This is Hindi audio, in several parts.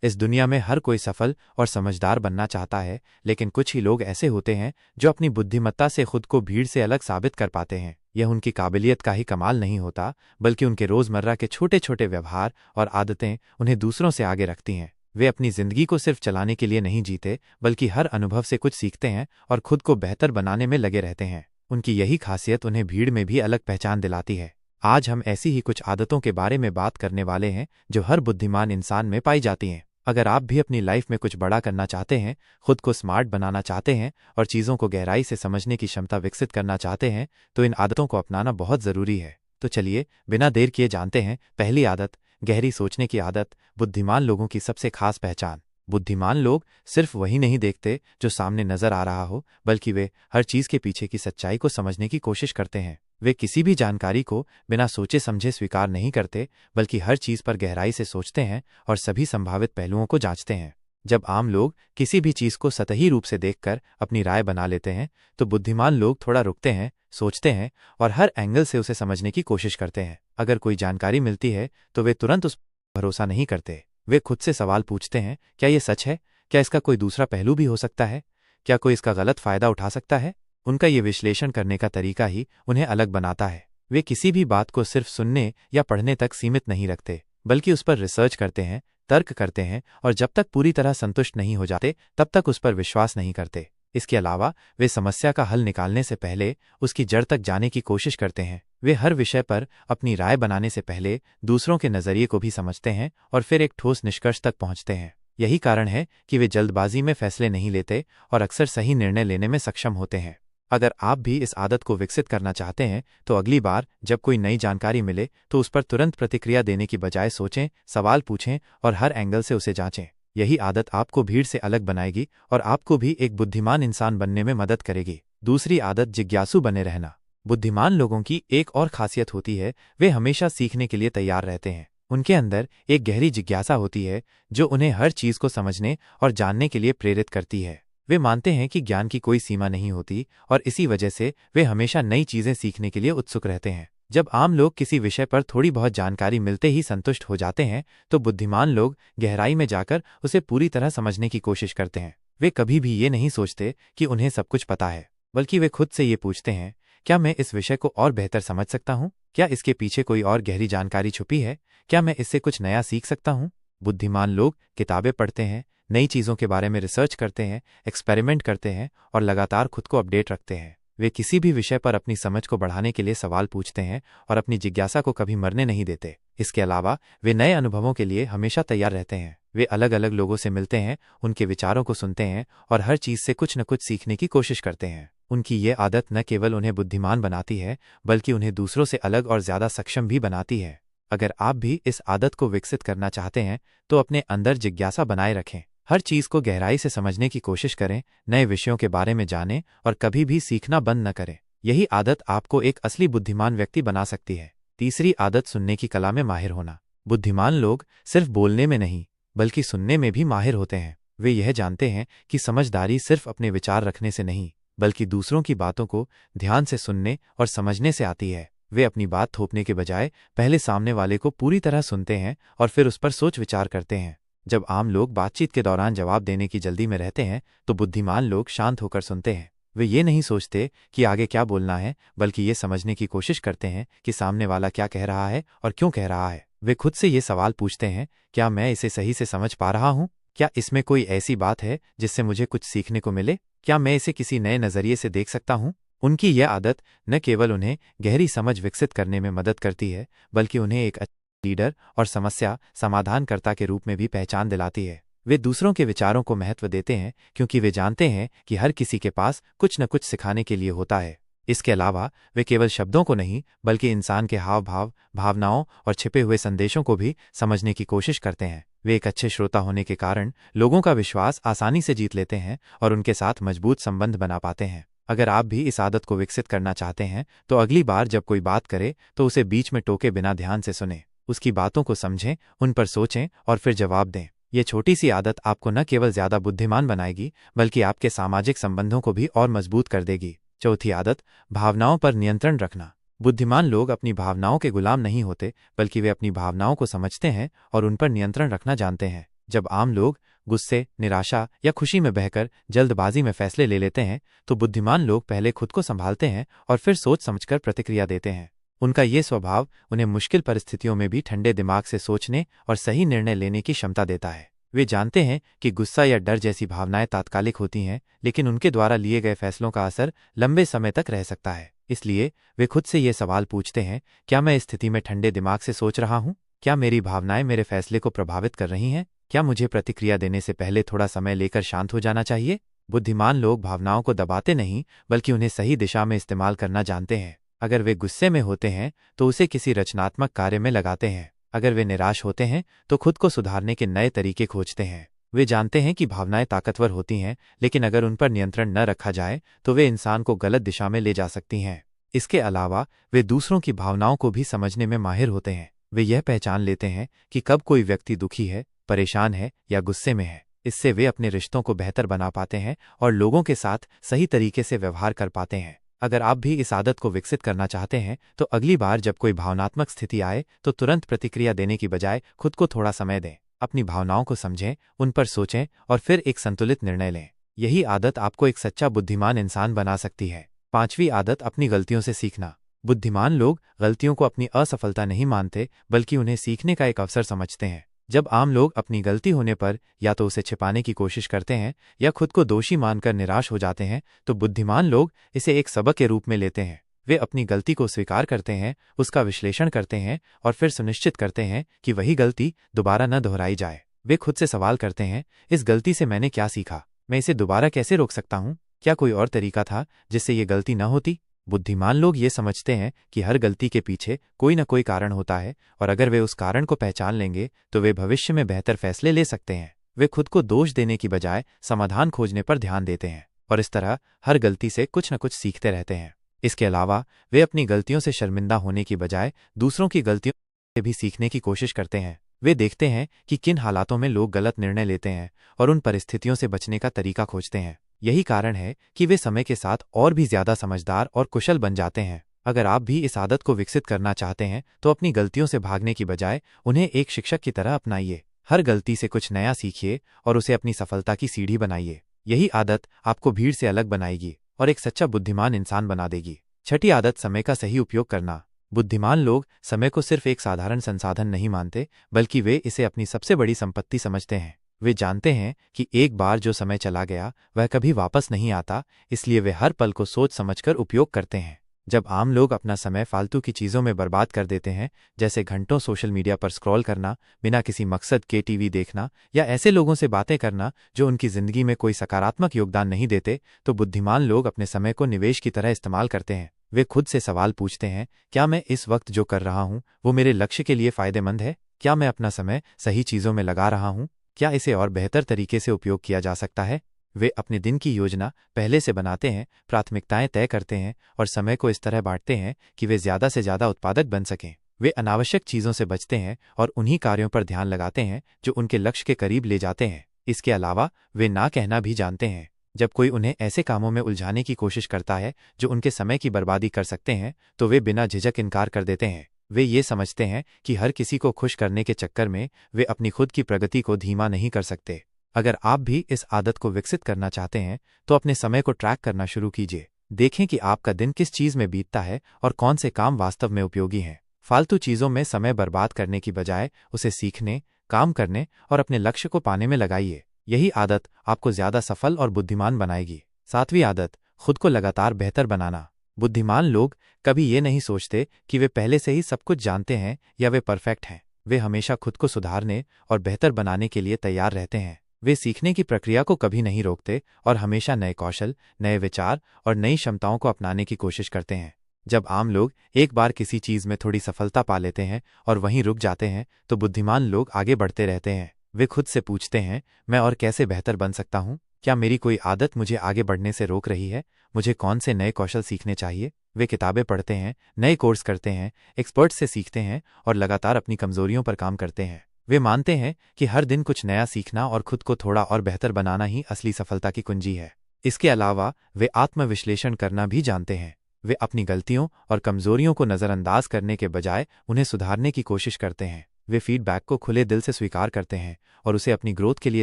इस दुनिया में हर कोई सफल और समझदार बनना चाहता है, लेकिन कुछ ही लोग ऐसे होते हैं जो अपनी बुद्धिमत्ता से खुद को भीड़ से अलग साबित कर पाते हैं। यह उनकी काबिलियत का ही कमाल नहीं होता, बल्कि उनके रोजमर्रा के छोटे छोटे व्यवहार और आदतें उन्हें दूसरों से आगे रखती हैं। वे अपनी जिंदगी को सिर्फ चलाने के लिए नहीं जीते, बल्कि हर अनुभव से कुछ सीखते हैं और खुद को बेहतर बनाने में लगे रहते हैं। उनकी यही खासियत उन्हें भीड़ में भी अलग पहचान दिलाती है। आज हम ऐसी ही कुछ आदतों के बारे में बात करने वाले हैं जो हर बुद्धिमान इंसान में पाई जाती हैं। अगर आप भी अपनी लाइफ में कुछ बड़ा करना चाहते हैं, खुद को स्मार्ट बनाना चाहते हैं और चीज़ों को गहराई से समझने की क्षमता विकसित करना चाहते हैं, तो इन आदतों को अपनाना बहुत ज़रूरी है। तो चलिए बिना देर किए जानते हैं। पहली आदत, गहरी सोचने की आदत। बुद्धिमान लोगों की सबसे खास पहचान। बुद्धिमान लोग सिर्फ वही नहीं देखते जो सामने नजर आ रहा हो, बल्कि वे हर चीज़ के पीछे की सच्चाई को समझने की कोशिश करते हैं। वे किसी भी जानकारी को बिना सोचे समझे स्वीकार नहीं करते, बल्कि हर चीज़ पर गहराई से सोचते हैं और सभी संभावित पहलुओं को जांचते हैं। जब आम लोग किसी भी चीज़ को सतही रूप से देखकर अपनी राय बना लेते हैं, तो बुद्धिमान लोग थोड़ा रुकते हैं, सोचते हैं और हर एंगल से उसे समझने की कोशिश करते हैं। अगर कोई जानकारी मिलती है तो वे तुरंत उस पर भरोसा नहीं करते। वे खुद से सवाल पूछते हैं, क्या ये सच है? क्या इसका कोई दूसरा पहलू भी हो सकता है? क्या कोई इसका गलत फायदा उठा सकता है? उनका ये विश्लेषण करने का तरीका ही उन्हें अलग बनाता है। वे किसी भी बात को सिर्फ सुनने या पढ़ने तक सीमित नहीं रखते, बल्कि उस पर रिसर्च करते हैं, तर्क करते हैं और जब तक पूरी तरह संतुष्ट नहीं हो जाते तब तक उस पर विश्वास नहीं करते। इसके अलावा वे समस्या का हल निकालने से पहले उसकी जड़ तक जाने की कोशिश करते हैं। वे हर विषय पर अपनी राय बनाने से पहले दूसरों के नज़रिए को भी समझते हैं और फिर एक ठोस निष्कर्ष तक पहुंचते हैं। यही कारण है कि वे जल्दबाजी में फैसले नहीं लेते और अक्सर सही निर्णय लेने में सक्षम होते हैं। अगर आप भी इस आदत को विकसित करना चाहते हैं, तो अगली बार जब कोई नई जानकारी मिले तो उस पर तुरंत प्रतिक्रिया देने की बजाय सोचें, सवाल पूछें और हर एंगल से उसे जांचें। यही आदत आपको भीड़ से अलग बनाएगी और आपको भी एक बुद्धिमान इंसान बनने में मदद करेगी। दूसरी आदत, जिज्ञासु बने रहना। बुद्धिमान लोगों की एक और खासियत होती है, वे हमेशा सीखने के लिए तैयार रहते हैं। उनके अंदर एक गहरी जिज्ञासा होती है जो उन्हें हर चीज़ को समझने और जानने के लिए प्रेरित करती है। वे मानते हैं कि ज्ञान की कोई सीमा नहीं होती और इसी वजह से वे हमेशा नई चीज़ें सीखने के लिए उत्सुक रहते हैं। जब आम लोग किसी विषय पर थोड़ी बहुत जानकारी मिलते ही संतुष्ट हो जाते हैं, तो बुद्धिमान लोग गहराई में जाकर उसे पूरी तरह समझने की कोशिश करते हैं। वे कभी भी ये नहीं सोचते कि उन्हें सब कुछ पता है, बल्कि वे खुद से ये पूछते हैं, क्या मैं इस विषय को और बेहतर समझ सकता हूँ? क्या इसके पीछे कोई और गहरी जानकारी छुपी है? क्या मैं इससे कुछ नया सीख सकता हूँ? बुद्धिमान लोग किताबें पढ़ते हैं, नई चीज़ों के बारे में रिसर्च करते हैं, एक्सपेरिमेंट करते हैं और लगातार खुद को अपडेट रखते हैं। वे किसी भी विषय पर अपनी समझ को बढ़ाने के लिए सवाल पूछते हैं और अपनी जिज्ञासा को कभी मरने नहीं देते। इसके अलावा वे नए अनुभवों के लिए हमेशा तैयार रहते हैं। वे अलग अलग लोगों से मिलते हैं, उनके विचारों को सुनते हैं और हर चीज़ से कुछ न कुछ सीखने की कोशिश करते हैं। उनकी ये आदत न केवल उन्हें बुद्धिमान बनाती है, बल्कि उन्हें दूसरों से अलग और ज़्यादा सक्षम भी बनाती है। अगर आप भी इस आदत को विकसित करना चाहते हैं, तो अपने अंदर जिज्ञासा बनाए रखें। हर चीज़ को गहराई से समझने की कोशिश करें, नए विषयों के बारे में जानें और कभी भी सीखना बंद न करें। यही आदत आपको एक असली बुद्धिमान व्यक्ति बना सकती है। तीसरी आदत, सुनने की कला में माहिर होना। बुद्धिमान लोग सिर्फ बोलने में नहीं, बल्कि सुनने में भी माहिर होते हैं। वे यह जानते हैं कि समझदारी सिर्फ अपने विचार रखने से नहीं, बल्कि दूसरों की बातों को ध्यान से सुनने और समझने से आती है। वे अपनी बात थोपने के बजाय पहले सामने वाले को पूरी तरह सुनते हैं और फिर उस पर सोच विचार करते हैं। जब आम लोग बातचीत के दौरान जवाब देने की जल्दी में रहते हैं, तो बुद्धिमान लोग शांत होकर सुनते हैं। वे ये नहीं सोचते कि आगे क्या बोलना है, बल्कि ये समझने की कोशिश करते हैं कि सामने वाला क्या कह रहा है और क्यों कह रहा है। वे खुद से ये सवाल पूछते हैं, क्या मैं इसे सही से समझ पा रहा हूँ? क्या इसमें कोई ऐसी बात है जिससे मुझे कुछ सीखने को मिले? क्या मैं इसे किसी नए नज़रिए से देख सकता हूँ? उनकी यह आदत न केवल उन्हें गहरी समझ विकसित करने में मदद करती है, बल्कि उन्हें एक लीडर और समस्या समाधानकर्ता के रूप में भी पहचान दिलाती है। वे दूसरों के विचारों को महत्व देते हैं क्योंकि वे जानते हैं कि हर किसी के पास कुछ न कुछ सिखाने के लिए होता है। इसके अलावा वे केवल शब्दों को नहीं, बल्कि इंसान के हाव भाव, भावनाओं और छिपे हुए संदेशों को भी समझने की कोशिश करते हैं। वे एक अच्छे श्रोता होने के कारण लोगों का विश्वास आसानी से जीत लेते हैं और उनके साथ मजबूत संबंध बना पाते हैं। अगर आप भी इस आदत को विकसित करना चाहते हैं, तो अगली बार जब कोई बात करे तो उसे बीच में टोके बिना ध्यान से सुनें, उसकी बातों को समझें, उन पर सोचें और फिर जवाब दें। ये छोटी सी आदत आपको न केवल ज़्यादा बुद्धिमान बनाएगी, बल्कि आपके सामाजिक संबंधों को भी और मजबूत कर देगी। चौथी आदत, भावनाओं पर नियंत्रण रखना। बुद्धिमान लोग अपनी भावनाओं के गुलाम नहीं होते, बल्कि वे अपनी भावनाओं को समझते हैं और उन पर नियंत्रण रखना जानते हैं। जब आम लोग गुस्से, निराशा या खुशी में बहकर जल्दबाजी में फैसले ले लेते हैं तो बुद्धिमान लोग पहले खुद को संभालते हैं और फिर सोच समझकर प्रतिक्रिया देते हैं। उनका ये स्वभाव उन्हें मुश्किल परिस्थितियों में भी ठंडे दिमाग से सोचने और सही निर्णय लेने की क्षमता देता है। वे जानते हैं कि गुस्सा या डर जैसी भावनाएं तात्कालिक होती हैं, लेकिन उनके द्वारा लिए गए फैसलों का असर लंबे समय तक रह सकता है। इसलिए वे खुद से ये सवाल पूछते हैं, क्या मैं इस स्थिति में ठंडे दिमाग से सोच रहा हूँ? क्या मेरी भावनाएं मेरे फैसले को प्रभावित कर रही हैं? क्या मुझे प्रतिक्रिया देने से पहले थोड़ा समय लेकर शांत हो जाना चाहिए? बुद्धिमान लोग भावनाओं को दबाते नहीं, बल्कि उन्हें सही दिशा में इस्तेमाल करना जानते हैं। अगर वे गुस्से में होते हैं तो उसे किसी रचनात्मक कार्य में लगाते हैं। अगर वे निराश होते हैं तो खुद को सुधारने के नए तरीके खोजते हैं। वे जानते हैं कि भावनाएं ताकतवर होती हैं, लेकिन अगर उन पर नियंत्रण न रखा जाए तो वे इंसान को गलत दिशा में ले जा सकती हैं। इसके अलावा वे दूसरों की भावनाओं को भी समझने में माहिर होते हैं। वे यह पहचान लेते हैं कि कब कोई व्यक्ति दुखी है, परेशान है या गुस्से में है। इससे वे अपने रिश्तों को बेहतर बना पाते हैं और लोगों के साथ सही तरीके से व्यवहार कर पाते हैं। अगर आप भी इस आदत को विकसित करना चाहते हैं तो अगली बार जब कोई भावनात्मक स्थिति आए तो तुरंत प्रतिक्रिया देने की बजाय खुद को थोड़ा समय दें। अपनी भावनाओं को समझें, उन पर सोचें और फिर एक संतुलित निर्णय लें। यही आदत आपको एक सच्चा बुद्धिमान इंसान बना सकती है। 5वीं आदत, अपनी गलतियों से सीखना। बुद्धिमान लोग गलतियों को अपनी असफलता नहीं मानते, बल्कि उन्हें सीखने का एक अवसर समझते हैं। जब आम लोग अपनी गलती होने पर या तो उसे छिपाने की कोशिश करते हैं या खुद को दोषी मानकर निराश हो जाते हैं, तो बुद्धिमान लोग इसे एक सबक के रूप में लेते हैं। वे अपनी गलती को स्वीकार करते हैं, उसका विश्लेषण करते हैं और फिर सुनिश्चित करते हैं कि वही गलती दोबारा न दोहराई जाए। वे खुद से सवाल करते हैं, इस गलती से मैंने क्या सीखा? मैं इसे दोबारा कैसे रोक सकता हूँ? क्या कोई और तरीका था जिससे ये गलती न होती? बुद्धिमान लोग ये समझते हैं कि हर गलती के पीछे कोई न कोई कारण होता है और अगर वे उस कारण को पहचान लेंगे तो वे भविष्य में बेहतर फैसले ले सकते हैं। वे खुद को दोष देने की बजाय समाधान खोजने पर ध्यान देते हैं और इस तरह हर गलती से कुछ न कुछ सीखते रहते हैं। इसके अलावा वे अपनी गलतियों से शर्मिंदा होने की बजाय दूसरों की गलतियों से भी सीखने की कोशिश करते हैं। वे देखते हैं कि किन हालातों में लोग गलत निर्णय लेते हैं और उन परिस्थितियों से बचने का तरीका खोजते हैं। यही कारण है कि वे समय के साथ और भी ज्यादा समझदार और कुशल बन जाते हैं। अगर आप भी इस आदत को विकसित करना चाहते हैं तो अपनी गलतियों से भागने की बजाय उन्हें एक शिक्षक की तरह अपनाइए। हर गलती से कुछ नया सीखिए और उसे अपनी सफलता की सीढ़ी बनाइए। यही आदत आपको भीड़ से अलग बनाएगी और एक सच्चा बुद्धिमान इंसान बना देगी। 6ठी आदत, समय का सही उपयोग करना। बुद्धिमान लोग समय को सिर्फ एक साधारण संसाधन नहीं मानते, बल्कि वे इसे अपनी सबसे बड़ी संपत्ति समझते हैं। वे जानते हैं कि एक बार जो समय चला गया वह कभी वापस नहीं आता, इसलिए वे हर पल को सोच समझकर उपयोग करते हैं। जब आम लोग अपना समय फालतू की चीज़ों में बर्बाद कर देते हैं, जैसे घंटों सोशल मीडिया पर स्क्रॉल करना, बिना किसी मकसद के टीवी देखना या ऐसे लोगों से बातें करना जो उनकी ज़िंदगी में कोई सकारात्मक योगदान नहीं देते, तो बुद्धिमान लोग अपने समय को निवेश की तरह इस्तेमाल करते हैं। वे खुद से सवाल पूछते हैं, क्या मैं इस वक्त जो कर रहा हूँ वो मेरे लक्ष्य के लिए फ़ायदेमंद है? क्या मैं अपना समय सही चीज़ों में लगा रहा हूँ? क्या इसे और बेहतर तरीके से उपयोग किया जा सकता है? वे अपने दिन की योजना पहले से बनाते हैं, प्राथमिकताएं तय करते हैं और समय को इस तरह बांटते हैं कि वे ज़्यादा से ज़्यादा उत्पादक बन सकें। वे अनावश्यक चीज़ों से बचते हैं और उन्हीं कार्यों पर ध्यान लगाते हैं जो उनके लक्ष्य के करीब ले जाते हैं। इसके अलावा वे ना कहना भी जानते हैं। जब कोई उन्हें ऐसे कामों में उलझाने की कोशिश करता है जो उनके समय की बर्बादी कर सकते हैं, तो वे बिना झिझक इनकार कर देते हैं। वे ये समझते हैं कि हर किसी को खुश करने के चक्कर में वे अपनी खुद की प्रगति को धीमा नहीं कर सकते। अगर आप भी इस आदत को विकसित करना चाहते हैं तो अपने समय को ट्रैक करना शुरू कीजिए। देखें कि आपका दिन किस चीज़ में बीतता है और कौन से काम वास्तव में उपयोगी हैं। फालतू चीज़ों में समय बर्बाद करने की बजाय उसे सीखने, काम करने और अपने लक्ष्य को पाने में लगाइए। यही आदत आपको ज़्यादा सफल और बुद्धिमान बनाएगी। 7वीं आदत, खुद को लगातार बेहतर बनाना। बुद्धिमान लोग कभी ये नहीं सोचते कि वे पहले से ही सब कुछ जानते हैं या वे परफेक्ट हैं। वे हमेशा खुद को सुधारने और बेहतर बनाने के लिए तैयार रहते हैं। वे सीखने की प्रक्रिया को कभी नहीं रोकते और हमेशा नए कौशल, नए विचार और नई क्षमताओं को अपनाने की कोशिश करते हैं। जब आम लोग एक बार किसी चीज़ में थोड़ी सफलता पा लेते हैं और वहीं रुक जाते हैं, तो बुद्धिमान लोग आगे बढ़ते रहते हैं। वे खुद से पूछते हैं, मैं और कैसे बेहतर बन सकता हूँ? क्या मेरी कोई आदत मुझे आगे बढ़ने से रोक रही है? मुझे कौन से नए कौशल सीखने चाहिए? वे किताबें पढ़ते हैं, नए कोर्स करते हैं, एक्सपर्ट से सीखते हैं और लगातार अपनी कमजोरियों पर काम करते हैं। वे मानते हैं कि हर दिन कुछ नया सीखना और खुद को थोड़ा और बेहतर बनाना ही असली सफलता की कुंजी है। इसके अलावा वे आत्मविश्लेषण करना भी जानते हैं। वे अपनी गलतियों और कमजोरियों को नज़रअंदाज करने के बजाय उन्हें सुधारने की कोशिश करते हैं। वे फीडबैक को खुले दिल से स्वीकार करते हैं और उसे अपनी ग्रोथ के लिए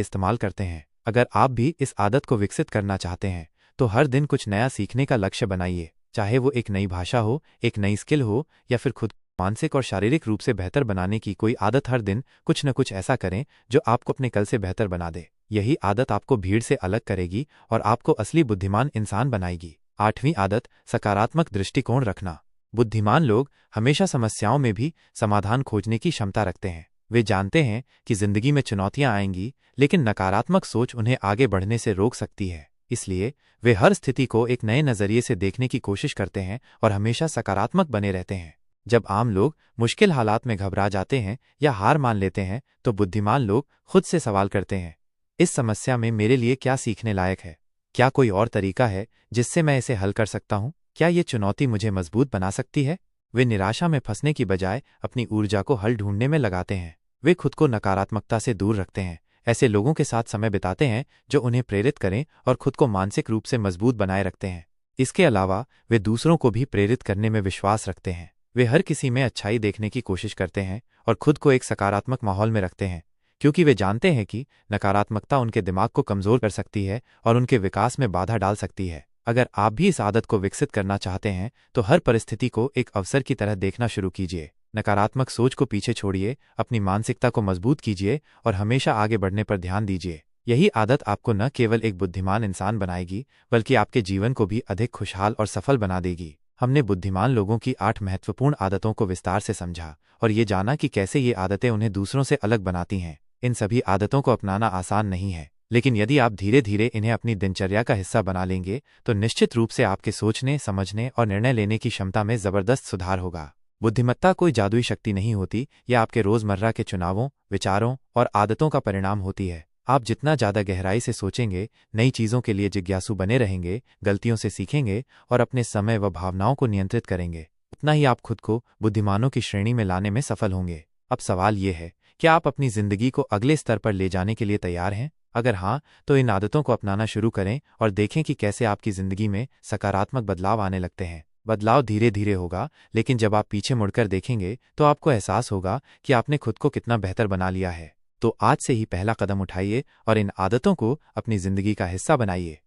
इस्तेमाल करते हैं। अगर आप भी इस आदत को विकसित करना चाहते हैं तो हर दिन कुछ नया सीखने का लक्ष्य बनाइए, चाहे वो एक नई भाषा हो, एक नई स्किल हो या फिर खुद मानसिक और शारीरिक रूप से बेहतर बनाने की कोई आदत। हर दिन कुछ न कुछ ऐसा करें जो आपको अपने कल से बेहतर बना दे। यही आदत आपको भीड़ से अलग करेगी और आपको असली बुद्धिमान इंसान बनाएगी। 8वीं आदत, सकारात्मक दृष्टिकोण रखना। बुद्धिमान लोग हमेशा समस्याओं में भी समाधान खोजने की क्षमता रखते हैं। वे जानते हैं कि जिंदगी में चुनौतियां आएंगी, लेकिन नकारात्मक सोच उन्हें आगे बढ़ने से रोक सकती है। इसलिए वे हर स्थिति को एक नए नजरिए से देखने की कोशिश करते हैं और हमेशा सकारात्मक बने रहते हैं। जब आम लोग मुश्किल हालात में घबरा जाते हैं या हार मान लेते हैं तो बुद्धिमान लोग खुद से सवाल करते हैं, इस समस्या में मेरे लिए क्या सीखने लायक है? क्या कोई और तरीका है जिससे मैं इसे हल कर सकता हूँ? क्या ये चुनौती मुझे मजबूत बना सकती है? वे निराशा में फंसने की बजाय अपनी ऊर्जा को हल ढूंढने में लगाते हैं। वे खुद को नकारात्मकता से दूर रखते हैं, ऐसे लोगों के साथ समय बिताते हैं जो उन्हें प्रेरित करें और खुद को मानसिक रूप से मजबूत बनाए रखते हैं। इसके अलावा वे दूसरों को भी प्रेरित करने में विश्वास रखते हैं। वे हर किसी में अच्छाई देखने की कोशिश करते हैं और खुद को एक सकारात्मक माहौल में रखते हैं, क्योंकि वे जानते हैं कि नकारात्मकता उनके दिमाग को कमजोर कर सकती है और उनके विकास में बाधा डाल सकती है। अगर आप भी इस आदत को विकसित करना चाहते हैं तो हर परिस्थिति को एक अवसर की तरह देखना शुरू कीजिए। नकारात्मक सोच को पीछे छोड़िए, अपनी मानसिकता को मजबूत कीजिए और हमेशा आगे बढ़ने पर ध्यान दीजिए। यही आदत आपको न केवल एक बुद्धिमान इंसान बनाएगी, बल्कि आपके जीवन को भी अधिक खुशहाल और सफल बना देगी। हमने बुद्धिमान लोगों की 8 महत्वपूर्ण आदतों को विस्तार से समझा और ये जाना कि कैसे ये आदतें उन्हें दूसरों से अलग बनाती हैं। इन सभी आदतों को अपनाना आसान नहीं है, लेकिन यदि आप धीरे धीरे इन्हें अपनी दिनचर्या का हिस्सा बना लेंगे तो निश्चित रूप से आपके सोचने, समझने और निर्णय लेने की क्षमता में जबरदस्त सुधार होगा। बुद्धिमत्ता कोई जादुई शक्ति नहीं होती, यह आपके रोजमर्रा के चुनावों, विचारों और आदतों का परिणाम होती है। आप जितना ज़्यादा गहराई से सोचेंगे, नई चीज़ों के लिए जिज्ञासु बने रहेंगे, गलतियों से सीखेंगे और अपने समय व भावनाओं को नियंत्रित करेंगे, उतना ही आप खुद को बुद्धिमानों की श्रेणी में लाने में सफल होंगे। अब सवाल ये है, क्या आप अपनी जिंदगी को अगले स्तर पर ले जाने के लिए तैयार हैं? अगर हाँ, तो इन आदतों को अपनाना शुरू करें और देखें कि कैसे आपकी जिंदगी में सकारात्मक बदलाव आने लगते हैं। बदलाव धीरे धीरे होगा, लेकिन जब आप पीछे मुड़कर देखेंगे तो आपको एहसास होगा कि आपने खुद को कितना बेहतर बना लिया है। तो आज से ही पहला कदम उठाइए और इन आदतों को अपनी जिंदगी का हिस्सा बनाइए।